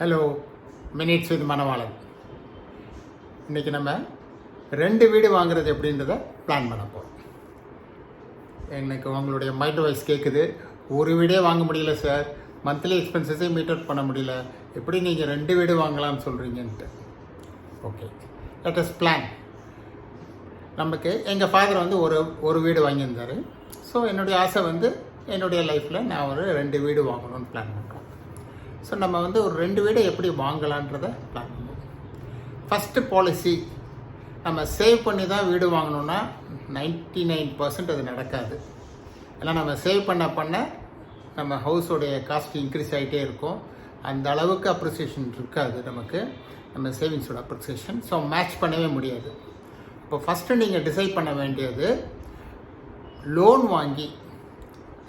Hello, minutes with மணவாளன். இன்றைக்கி நம்ம 2 வீடு வாங்குறது எப்படின்றத பிளான் பண்ண போகிறோம். எனக்கு உங்களுடைய மைண்ட் வாய்ஸ் கேட்குது, ஒரு வீடே வாங்க முடியல சார், மந்த்லி எக்ஸ்பென்சஸே மீட் அவுட் பண்ண முடியல, எப்படி நீங்கள் 2 வீடு வாங்கலாம்னு சொல்கிறீங்கன்ட்டு. Okay, let us plan. நமக்கு எங்கள் ஃபாதர் வந்து ஒரு வீடு வாங்கியிருந்தார். ஸோ என்னுடைய ஆசை வந்து என்னுடைய லைஃப்பில் நான் ஒரு 2 வீடு வாங்கணும்னு பிளான் பண்ணுறோம். ஸோ நம்ம வந்து ஒரு 2 வீடை எப்படி வாங்கலான்றதை பிளான் பண்ணுவோம். ஃபஸ்ட்டு பாலிசி, நம்ம சேவ் பண்ணி தான் வீடு வாங்கணுன்னா 99% அது நடக்காது. ஏன்னா நம்ம சேவ் பண்ண நம்ம ஹவுஸோடைய காஸ்ட் இன்க்ரீஸ் ஆகிட்டே இருக்கும். அந்த அளவுக்கு அப்ரிசியேஷன் இருக்காது நமக்கு, நம்ம சேவிங்ஸோட அப்ரிசியேஷன். ஸோ மேட்ச் பண்ணவே முடியாது. இப்போ ஃபஸ்ட்டு நீங்கள் டிசைட் பண்ண வேண்டியது, லோன் வாங்கி,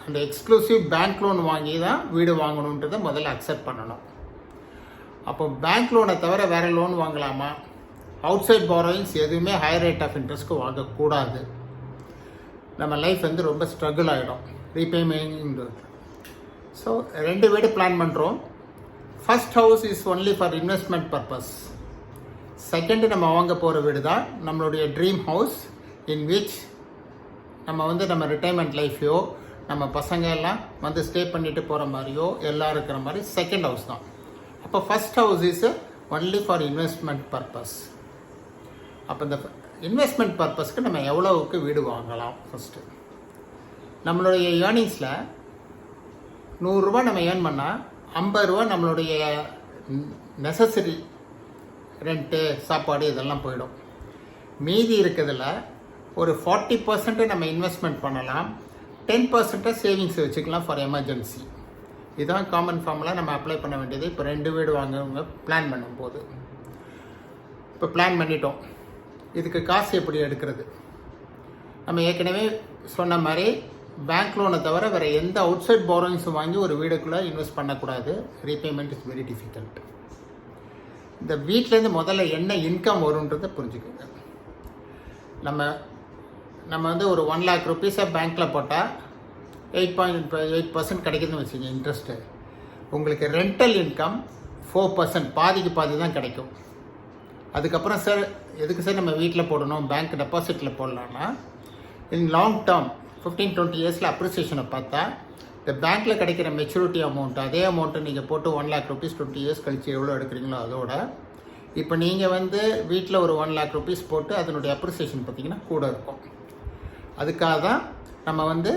அந்த எக்ஸ்க்ளூசிவ் பேங்க் லோன் வாங்கி தான் வீடு வாங்கணுன்றதை முதல்ல அக்செப்ட் பண்ணணும். அப்போ பேங்க் லோனை தவிர வேறு லோன் வாங்கலாமா? அவுட் சைட் பாரோயிங்ஸ் எதுவுமே ஹையர் ரேட் ஆஃப் இன்ட்ரெஸ்ட்க்கு வாங்கக்கூடாது. நம்ம லைஃப் வந்து ரொம்ப ஸ்ட்ரகிள் ஆகிடும் ரீபேமெண்ட். ஸோ 2 வீடு பிளான் பண்ணுறோம். First house is only for investment purpose. Second நம்ம வாங்க போகிற வீடு தான் நம்மளுடைய ட்ரீம் ஹவுஸ், இன் விச் நம்ம ரிட்டைர்மெண்ட் லைஃப்பையோ நம்ம பசங்க எல்லாம் வந்து ஸ்டே பண்ணிட்டு போகிற மாதிரியோ எல்லாம் இருக்கிற மாதிரி செகண்ட் ஹவுஸ் தான். அப்போ first house is only for investment purpose. அப்போ இந்த இன்வெஸ்ட்மெண்ட் பர்பஸ்க்கு நம்ம எவ்வளவுக்கு வீடு வாங்கலாம்? ஃபஸ்ட்டு நம்மளுடைய ஏர்னிங்ஸில் 100 ரூபா நம்ம ஏர்ன் பண்ணால் 50 ரூபா நம்மளுடைய நெசசரி, ரெண்ட்டு, சாப்பாடு இதெல்லாம் போயிடும். மீதி இருக்கிறதுல ஒரு 40% நம்ம இன்வெஸ்ட்மெண்ட் பண்ணலாம், 10% சேவிங்ஸ் வச்சுக்கலாம் ஃபார் எமர்ஜென்சி. இதுதான் காமன் ஃபார்முலா நம்ம அப்ளை பண்ண வேண்டியது. இப்போ 2 வீடு வாங்க பிளான் பண்ணும்போது, இப்போ பிளான் பண்ணிட்டோம். இதுக்கு காசு எப்படி எடுக்கிறது? நம்ம ஏற்கனவே சொன்ன மாதிரி பேங்க் லோனை தவிர வேறு எந்த அவுட் சைட் பாரோயிங்ஸும் வாங்கி ஒரு வீடுக்குள்ளே இன்வெஸ்ட் பண்ணக்கூடாது. Repayment is very difficult. இந்த வீட்டிலேருந்து முதல்ல என்ன இன்கம் வரும்ன்றதை புரிஞ்சுக்கோங்க. நம்ம வந்து ஒரு 1 lakh ருபீஸை பேங்க்கில் போட்டால் 8.8% கிடைக்குதுன்னு வச்சுங்க இன்ட்ரெஸ்ட்டு. உங்களுக்கு ரெண்டல் இன்கம் 4%, பாதிக்கு பாதி தான் கிடைக்கும். அதுக்கப்புறம் சார் எதுக்கு சார் நம்ம வீட்டில் போடணும், பேங்க் டெபாசிட்டில் போடலான்னா, இன் லாங் டேர்ம் 15-20 இயர்ஸில் அப்ரிசியேஷனை பார்த்தா இந்த பேங்க்கில் கிடைக்கிற மெச்சூரிட்டி அமௌண்ட், அதே அமௌண்ட்டு நீங்கள் போட்டு 1 lakh ருபீஸ் 20 இயர்ஸ் கழித்து எவ்வளோ எடுக்கிறீங்களோ அதோட இப்போ நீங்கள் வந்து வீட்டில் ஒரு 1 lakh ருபீஸ் போட்டு அதனுடைய அப்ரிசியேஷன் பார்த்திங்கன்னா கூட இருக்கும். அதுக்காக தான் நம்ம வந்து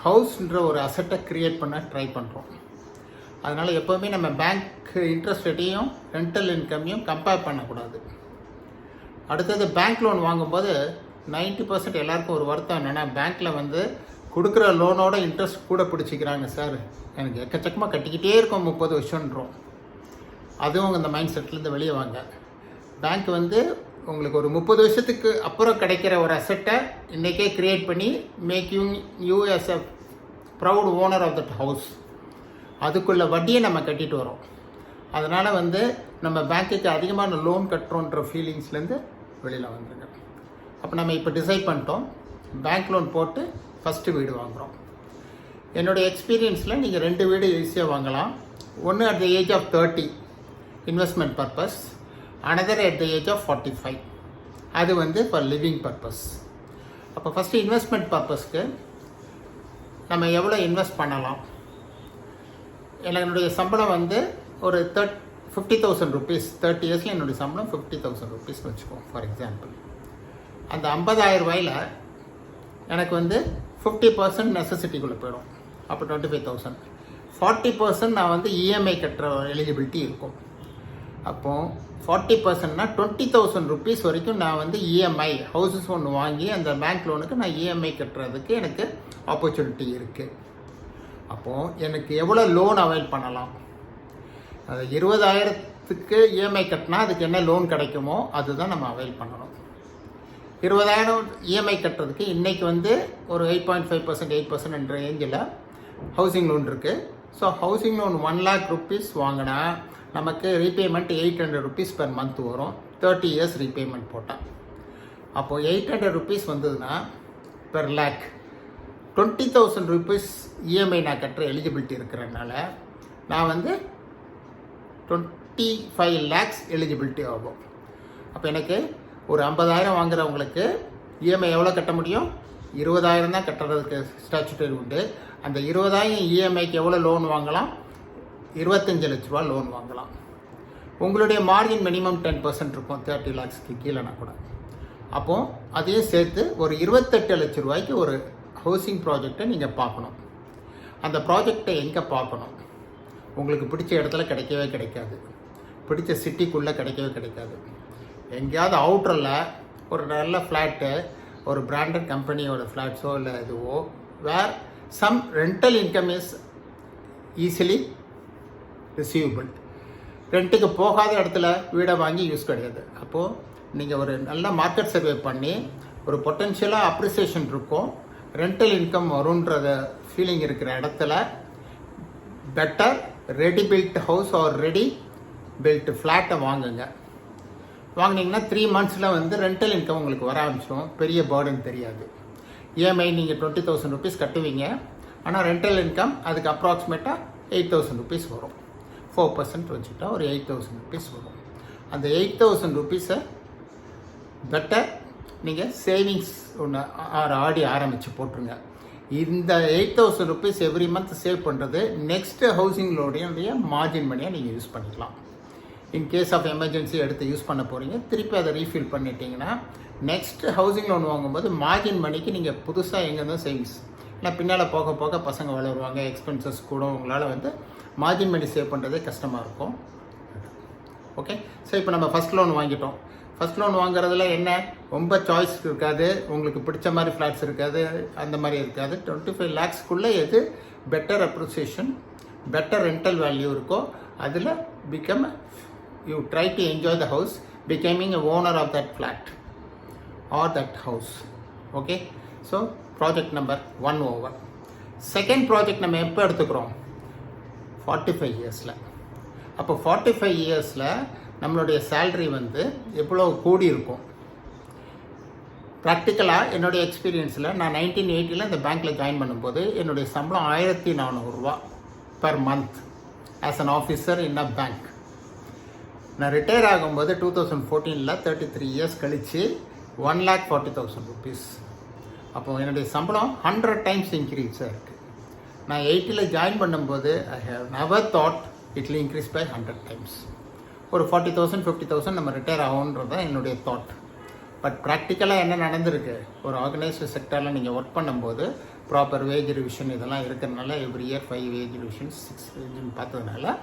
ஹவுஸ்ன்ற ஒரு அசட்டை க்ரியேட் பண்ண ட்ரை பண்ணுறோம். அதனால் எப்போவுமே நம்ம பேங்க் இன்ட்ரெஸ்ட் ரேட்டையும் ரெண்டல் இன்கமையும் கம்பேர் பண்ணக்கூடாது. அடுத்தது பேங்க் லோன் வாங்கும்போது 90% எல்லாருக்கும் ஒரு வருத்தம் என்னென்னா, பேங்க்கில் வந்து கொடுக்குற லோனோட இன்ட்ரெஸ்ட் கூட பிடிச்சிக்கிறாங்க சார், எனக்கு எக்கச்சக்கமாக கட்டிக்கிட்டே இருக்கும் 30 வருஷன்றோம். அதுவும் அந்த மைண்ட் செட்லேருந்து வெளியே வாங்க. பேங்க் வந்து உங்களுக்கு ஒரு 30 வருஷத்துக்கு அப்புறம் கிடைக்கிற ஒரு அசட்டை இன்றைக்கே க்ரியேட் பண்ணி making you as a proud owner of that house. அதுக்குள்ள வட்டியை நம்ம கட்டிட்டு வரோம். அதனால் வந்து நம்ம பேங்க்குக்கு அதிகமான லோன் கட்டுறோன்ற ஃபீலிங்ஸ்லேருந்து வெளியில் வந்துருங்க. அப்போ நம்ம இப்போ டிசைட் பண்ணிட்டோம், பேங்க் லோன் போட்டு ஃபஸ்ட்டு வீடு வாங்குகிறோம். என்னுடைய எக்ஸ்பீரியன்ஸில் நீங்கள் 2 வீடு ஈஸியாக வாங்கலாம். ஒன்று at the age of 30 investment purpose, another at the age of 45. அது வந்து ஃபார் லிவிங் பர்பஸ். அப்போ ஃபஸ்ட்டு இன்வெஸ்ட்மெண்ட் பர்பஸ்க்கு நம்ம எவ்வளோ இன்வெஸ்ட் பண்ணலாம்? என்னுடைய சம்பளம் வந்து ஒரு 50,000 ருபீஸ், 30 இயர்ஸில் என்னுடைய சம்பளம் 50,000 ருபீஸ் வச்சுக்கோம் ஃபார் எக்ஸாம்பிள். அந்த 50,000 ரூபாயில் எனக்கு வந்து 50% நெசசிட்டிக்குள்ளே போயிடும். அப்போ 25,000. 40% நான் வந்து இஎம்ஐ கட்டுற எலிஜிபிலிட்டி இருக்கும். அப்போது 40%னா 20,000 ருபீஸ் வரைக்கும் நான் வந்து இஎம்ஐ ஹவுசஸ் ஒன்று வாங்கி அந்த பேங்க் லோனுக்கு நான் இஎம்ஐ கட்டுறதுக்கு எனக்கு ஆப்பர்ச்சுனிட்டி இருக்குது. அப்போது எனக்கு எவ்வளோ லோன் அவைல் பண்ணலாம்? அது 20,000க்கு இஎம்ஐ கட்டினா அதுக்கு என்ன லோன் கிடைக்குமோ அதுதான் நம்ம அவைல் பண்ணணும். 20,000 இஎம்ஐ கட்டுறதுக்கு இன்றைக்கி வந்து ஒரு 8.5%, 8% என்ற ரேஞ்சில் ஹவுசிங் லோன் இருக்குது. So housing loan 1 lakh rupees வாங்கினா நமக்கு ரீபேமெண்ட் 800 ருபீஸ் பெர் மந்த் வரும், 30 இயர்ஸ் ரீபேமெண்ட் போட்டால். அப்போது 800 ருபீஸ் வந்ததுன்னா பெர் லேக் 20,000 ருபீஸ் இஎம்ஐ நான் கட்டுற எலிஜிபிலிட்டி இருக்கிறதுனால நான் வந்து 25 lakhs எலிஜிபிலிட்டி ஆகும். அப்போ எனக்கு ஒரு 50,000 வாங்குறவங்களுக்கு இஎம்ஐ எவ்வளோ கட்ட முடியும்? 20,000 தான் கட்டுறதுக்கு ஸ்டாச்சுட்டரி உண்டு. அந்த 20,000 இஎம்ஐக்கு எவ்வளோ லோன் வாங்கலாம்? 25 லட்ச ரூபா லோன் வாங்கலாம். உங்களுடைய மார்ஜின் மினிமம் 10% இருக்கும், 30 lakhsக்கு கீழேனா கூட. அப்போது அதையும் சேர்த்து ஒரு 28 லட்ச ரூபாய்க்கு ஒரு ஹவுசிங் ப்ராஜெக்டை நீங்கள் பார்க்கணும். அந்த ப்ராஜெக்டை எங்கே பார்க்கணும்? உங்களுக்கு பிடிச்ச இடத்துல கிடைக்கவே கிடைக்காது, பிடிச்ச சிட்டிக்குள்ளே கிடைக்கவே கிடைக்காது. எங்கேயாவது அவுட்டரில் ஒரு நல்ல ஃப்ளாட்டு, ஒரு பிராண்டட் கம்பெனியோட ஃப்ளாட்ஸோ இல்லை இதுவோ, where some rental income is easily receivable. ரெண்ட்டுக்கு போகாத இடத்துல வீடை வாங்கி யூஸ் கிடையாது. அப்போது நீங்கள் ஒரு நல்ல மார்க்கெட் சர்வே பண்ணி ஒரு பொட்டென்ஷியலாக அப்ரிசியேஷன் இருக்கும், ரெண்டல் இன்கம் வரும்ன்றத ஃபீலிங் இருக்கிற இடத்துல better ready built house or ready built ஃப்ளாட்டை வாங்குங்க. வாங்கினீங்கன்னா 3 monthsல வந்து ரெண்டல் இன்கம் உங்களுக்கு வர ஆரம்பிச்சிடும். பெரிய பேர்டன் தெரியாது. இஎம்ஐ நீங்கள் 20,000 rupees கட்டுவீங்க, ஆனால் ரெண்டல் இன்கம் அதுக்கு அப்ராக்சிமேட்டாக 8,000 rupees வரும். 4% வச்சுட்டா ஒரு 8,000 rupees வரும். அந்த 8,000 rupees-ஐ பெட்டர் நீங்கள் சேவிங்ஸ் ஒன்று ஆடி ஆரம்பித்து போட்டுருங்க. இந்த 8,000 rupees எவ்ரி மந்த் சேவ் பண்ணுறது நெக்ஸ்ட்டு ஹவுசிங் லோனுடைய மார்ஜின் மணியாக நீங்கள் யூஸ் பண்ணிக்கலாம். இன் கேஸ் ஆஃப் எமர்ஜென்சி எடுத்து யூஸ் பண்ண போகிறீங்க, திருப்பி அதை ரீஃபில் பண்ணிட்டீங்கன்னா நெக்ஸ்ட் ஹவுசிங் லோன் வாங்கும்போது மார்ஜின் மணிக்கு நீங்கள் புதுசாக எங்கேருந்தும் சேவிங்ஸ், ஏன்னா பின்னால் போக போக பசங்க வளருவாங்க, எக்ஸ்பென்சஸ் கூட உங்களால் வந்து மார்ஜின் மணி சேவ் பண்ணுறதே கஷ்டமாக இருக்கும். ஓகே, ஸோ இப்போ நம்ம ஃபஸ்ட் லோன் வாங்கிட்டோம். ஃபஸ்ட் லோன் வாங்குறதுல என்ன ரொம்ப சாய்ஸ் இருக்காது, உங்களுக்கு பிடிச்ச மாதிரி ஃப்ளாட்ஸ் இருக்காது, அந்த மாதிரி இருக்காது. 25 lakhsக்குள்ளே எது better appreciation, better rental value இருக்கோ அதில் become you try to enjoy the house, becoming a owner of that flat or that house. Okay, so project number 1 over. Second project நம்ம எப்போ எடுத்துக்கிறோம்? 45 yearsல. அப்போ 45 yearsல நம்மளுடைய சேல்ரி வந்து எவ்வளோ கூடி இருக்கும்? ப்ராக்டிக்கலாக என்னுடைய எக்ஸ்பீரியன்ஸில் நான் 1980 இந்த பேங்க்கில் ஜாயின் பண்ணும்போது என்னுடைய சம்பளம் 1,400 ரூபா per month as an officer in a bank. நான் ரிட்டையர் ஆகும்போது 2014 33 years கழித்து 1,40,000 rupees. அப்போது என்னுடைய சம்பளம் 100 times இன்க்ரீஸாக இருக்குது. நான் 80 ஜாயின் பண்ணும்போது I have never thought it will increase by 100 times. ஒரு 40,000 50,000 நம்ம ரிட்டையர் ஆகுன்றது தான் என்னுடைய தாட். பட் ப்ராக்டிக்கலாக என்ன நடந்திருக்கு? ஒரு ஆர்கனைஸ்டு செக்டரில் நீங்கள் ஒர்க் பண்ணும்போது ப்ராப்பர் வேஜ் ரிவிஷன் இதெல்லாம் இருக்கிறதுனால எவ்ரி இயர் 5 வேஜ் ரிவிஷன்ஸ் 6 வேஜ்னு பார்த்ததுனால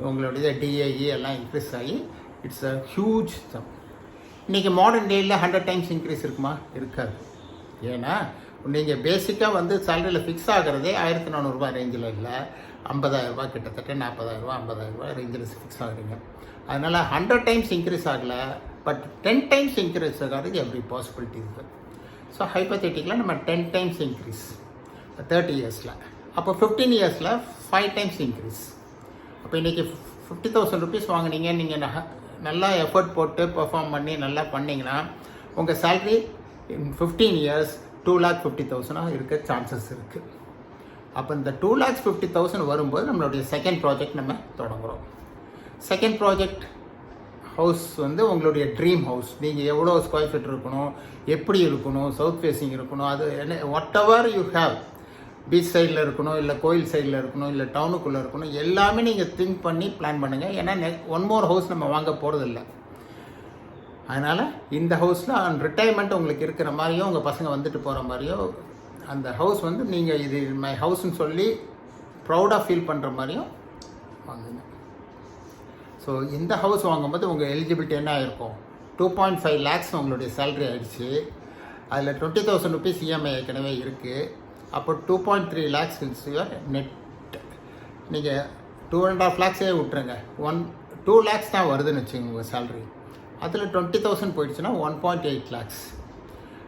உங்களுடைய டிஏஇ எல்லாம் இன்க்ரீஸ் ஆகி இட்ஸ் அ ஹியூஜ் சம். இன்றைக்கி மாடர்ன் டேயில் 100 times இன்க்ரீஸ் இருக்குமா? இருக்காது. ஏன்னா நீங்கள் பேசிக்காக வந்து சேலரியில் ஃபிக்ஸ் ஆகிறதே 1,400 ரூபா ரேஞ்சில் இல்லை, 50,000 ரூபா கிட்டத்தட்ட 40,000 ரூபா 50,000 ரூபா ரேஞ்சில் ஃபிக்ஸ் ஆகுறீங்க. அதனால் 100 times இன்க்ரீஸ் ஆகலை, பட் 10 times இன்க்ரீஸ் ஆகிறதுக்கு எவ்ரி பாசிபிலிட்டி இருக்குது. ஸோ ஹைப்போதெட்டிக்கலாக நம்ம 10 times இன்க்ரீஸ் 30 yearsல, அப்போ 15 yearsல 5 times இன்க்ரீஸ். அப்போ இன்றைக்கி 50,000 rupees வாங்கினீங்க, நீங்கள் நல்லா எஃபர்ட் போட்டு பெர்ஃபார்ம் பண்ணி நல்லா பண்ணிங்கன்னா உங்கள் சேல்ரி இன் 15 years 2,50,000 இருக்க சான்சஸ் இருக்குது. அப்போ இந்த 2,50,000 வரும்போது நம்மளுடைய செகண்ட் ப்ராஜெக்ட் நம்ம தொடங்குகிறோம். செகண்ட் ப்ராஜெக்ட் ஹவுஸ் வந்து உங்களுடைய ட்ரீம் ஹவுஸ். நீங்கள் எவ்வளோ ஸ்கொயர் ஃபீட் இருக்கணும், எப்படி இருக்கணும், சவுத் ஃபேஸிங் இருக்கணும், அது என்ன what ever you have, beach சைடில் இருக்கணும், இல்லை கோயில் சைடில் இருக்கணும், இல்லை டவுனுக்குள்ளே இருக்கணும், எல்லாமே நீங்கள் திங்க் பண்ணி பிளான் பண்ணுங்கள். ஏன்னா ஒன் மோர் ஹவுஸ் நம்ம வாங்க போகிறதில்ல. அதனால் இந்த ஹவுஸில் ரிட்டையர்மெண்ட் உங்களுக்கு இருக்கிற மாதிரியோ, உங்கள் பசங்க வந்துட்டு போகிற மாதிரியோ, அந்த ஹவுஸ் வந்து நீங்கள் இது மை ஹவுஸ்ன்னு சொல்லி ப்ரௌடாக ஃபீல் பண்ணுற மாதிரியும் வாங்குங்க. ஸோ இந்த ஹவுஸ் வாங்கும்போது உங்கள் எலிஜிபிலிட்டி என்ன ஆகிருக்கும்? 2.5 lakhs உங்களுடைய சேலரி ஆகிடுச்சு. அதில் 20,000 rupees இஎம்ஐ ஏற்கனவே இருக்குது. அப்போ 2.3 lakhs இஸ் யுவர் நெட். நீங்கள் 2.5 lakhs விட்டுருங்க, 2 lakhs தான் வருதுன்னு வச்சுக்கோங்க உங்கள் சேலரி. அதில் 20,000 போயிடுச்சுன்னா 1.8 lakhs.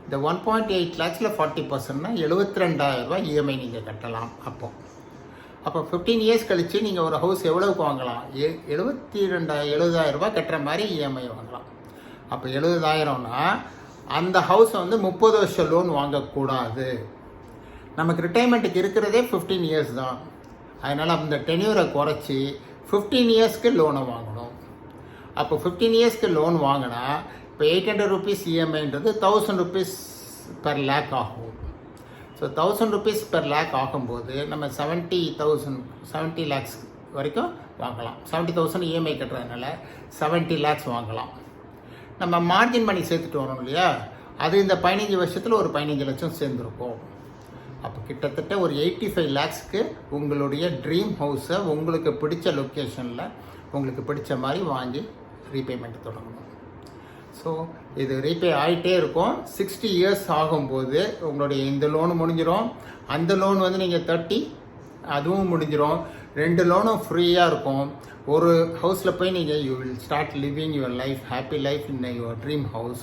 இந்த 1.8 lakhsல 40%னா 72,000 ரூபாய் இஎம்ஐ நீங்கள் கட்டலாம். அப்போ 15 years கழித்து நீங்கள் ஒரு ஹவுஸ் எவ்வளவுக்கு வாங்கலாம்? 70,000 ரூபாய் கட்டுற மாதிரி இஎம்ஐ வாங்கலாம். அப்போ 70,000னா அந்த ஹவுஸை வந்து 30 வருஷம் லோன் வாங்கக்கூடாது. நமக்கு ரிட்டைர்மெண்ட்டுக்கு இருக்கிறதே 15 years தான். அதனால் அந்த டென்யூரை குறைச்சி 15 இயர்ஸ்க்கு லோனை வாங்கணும். அப்போ 15 இயர்ஸ்க்கு லோன் வாங்கினா இப்போ 800 rupees இஎம்ஐன்றது 1000 rupees per lakh ஆகும். ஸோ 1000 rupees per lakh ஆகும்போது நம்ம 70 lakhs வரைக்கும் வாங்கலாம். 70,000 இஎம்ஐ கட்டுறதுனால 70 lakhs வாங்கலாம். நம்ம மார்ஜின் மணி சேர்த்துட்டு வரோம் இல்லையா, அது இந்த 15 வருஷத்தில் ஒரு 15 லட்சம் சேர்ந்துருக்கும். அப்போ கிட்டத்தட்ட ஒரு 85 lakhsக்கு உங்களுடைய ட்ரீம் ஹவுஸை உங்களுக்கு பிடிச்ச லொக்கேஷனில் உங்களுக்கு பிடிச்ச மாதிரி வாங்கி ரீபேமெண்ட் தொடங்கணும். ஸோ இது ரீபே ஆகிட்டே இருக்கும். 60 இயர்ஸ் ஆகும்போது உங்களுடைய இந்த லோனு முடிஞ்சிடும். அந்த லோன் வந்து நீங்கள் 30 அதுவும் முடிஞ்சிடும். 2 லோனும் ஃப்ரீயாக இருக்கும். ஒரு ஹவுஸில் போய் நீங்கள் you will start living your life, happy life in your dream house.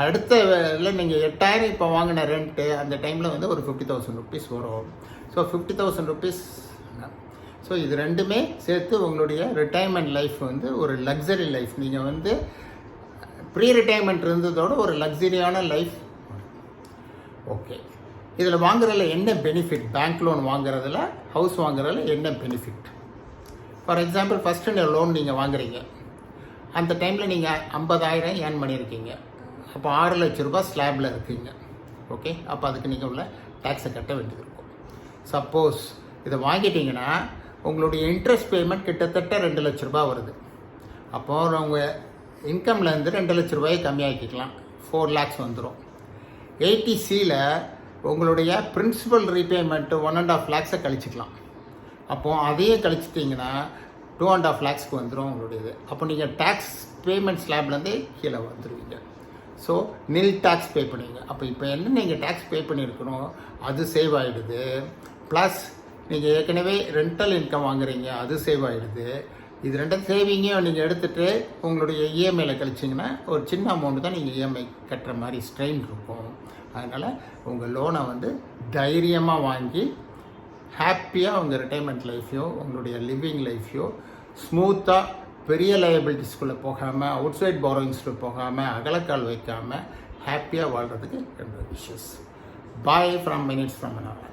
அடுத்த நீங்கள் 8000 இப்போ வாங்கின ரெண்ட்டு அந்த டைமில் வந்து ஒரு 50,000 rupees வரும். So 50,000 rupees. ஸோ இது ரெண்டுமே சேர்த்து உங்களுடைய ரிட்டைர்மெண்ட் லைஃப் வந்து ஒரு லக்ஸரி லைஃப். நீங்கள் வந்து ப்ரீ ரிட்டைர்மெண்ட் இருந்ததோட ஒரு லக்ஸரியான லைஃப். ஓகே, இதில் வாங்குறதுல என்ன பெனிஃபிட்? பேங்க் லோன் வாங்குறதுல, ஹவுஸ் வாங்குறதுல என்ன benefit? For example, first loan நீங்கள் வாங்குறீங்க, அந்த டைமில் நீங்கள் 50,000 ஏர்ன் பண்ணியிருக்கீங்க. அப்போ 6 லட்ச ரூபாய் ஸ்லாபில் இருக்கீங்க. ஓகே, அப்போ அதுக்கு நீங்கள் உள்ள டேக்ஸை கட்ட வேண்டியது இருக்கும். சப்போஸ் இதை வாங்கிட்டீங்கன்னா உங்களுடைய இன்ட்ரெஸ்ட் பேமெண்ட் கிட்டத்தட்ட 2 லட்ச ரூபாய் வருது. அப்போது உங்கள் இன்கம்லேருந்து 2 லட்ச ரூபாயை கம்மியாக்கிக்கலாம், 4 lakhs வந்துடும். 80Cயில் உங்களுடைய பிரின்சிபல் ரீபேமெண்ட்டு 1.5 lakhsை கழிச்சிக்கலாம். அப்போது அதையே கழிச்சிட்டிங்கன்னா 2.5 lakhsக்கு வந்துடும் உங்களுடையது. அப்போ நீங்கள் டேக்ஸ் பேமெண்ட் ஸ்லாப்லேருந்தே கீழே வந்துடுவீங்க. ஸோ நில் டேக்ஸ் பே பண்ணுவீங்க. அப்போ இப்போ என்ன நீங்கள் டேக்ஸ் பே பண்ணியிருக்கணும் அது சேவ் ஆகிடுது. ப்ளஸ் நீங்கள் ஏற்கனவே ரெண்டல் இன்கம் வாங்குறீங்க, அது சேவ் ஆகிடுது. இது ரெண்டும் சேவிங்கையும் நீங்கள் எடுத்துகிட்டு உங்களுடைய இஎம்ஐயில் கழிச்சிங்கன்னா ஒரு சின்ன அமௌண்ட்டு தான் நீங்கள் இஎம்ஐ கட்டுற மாதிரி ஸ்ட்ரெயின் இருக்கும். அதனால் உங்கள் லோனை வந்து தைரியமாக வாங்கி ஹாப்பியாக உங்கள் ரிட்டைர்மெண்ட் லைஃப்பையோ உங்களுடைய லிவிங் லைஃப்பையோ ஸ்மூத்தாக பெரிய லயபிலிட்டிஸ்குள்ளே போகாமல், அவுட் சைட் பாரோயிங்ஸில் போகாமல், அகலக்கால் வைக்காமல் ஹாப்பியாக வாழ்கிறதுக்கு என்னோட wishes. Bye from minutes from an hour.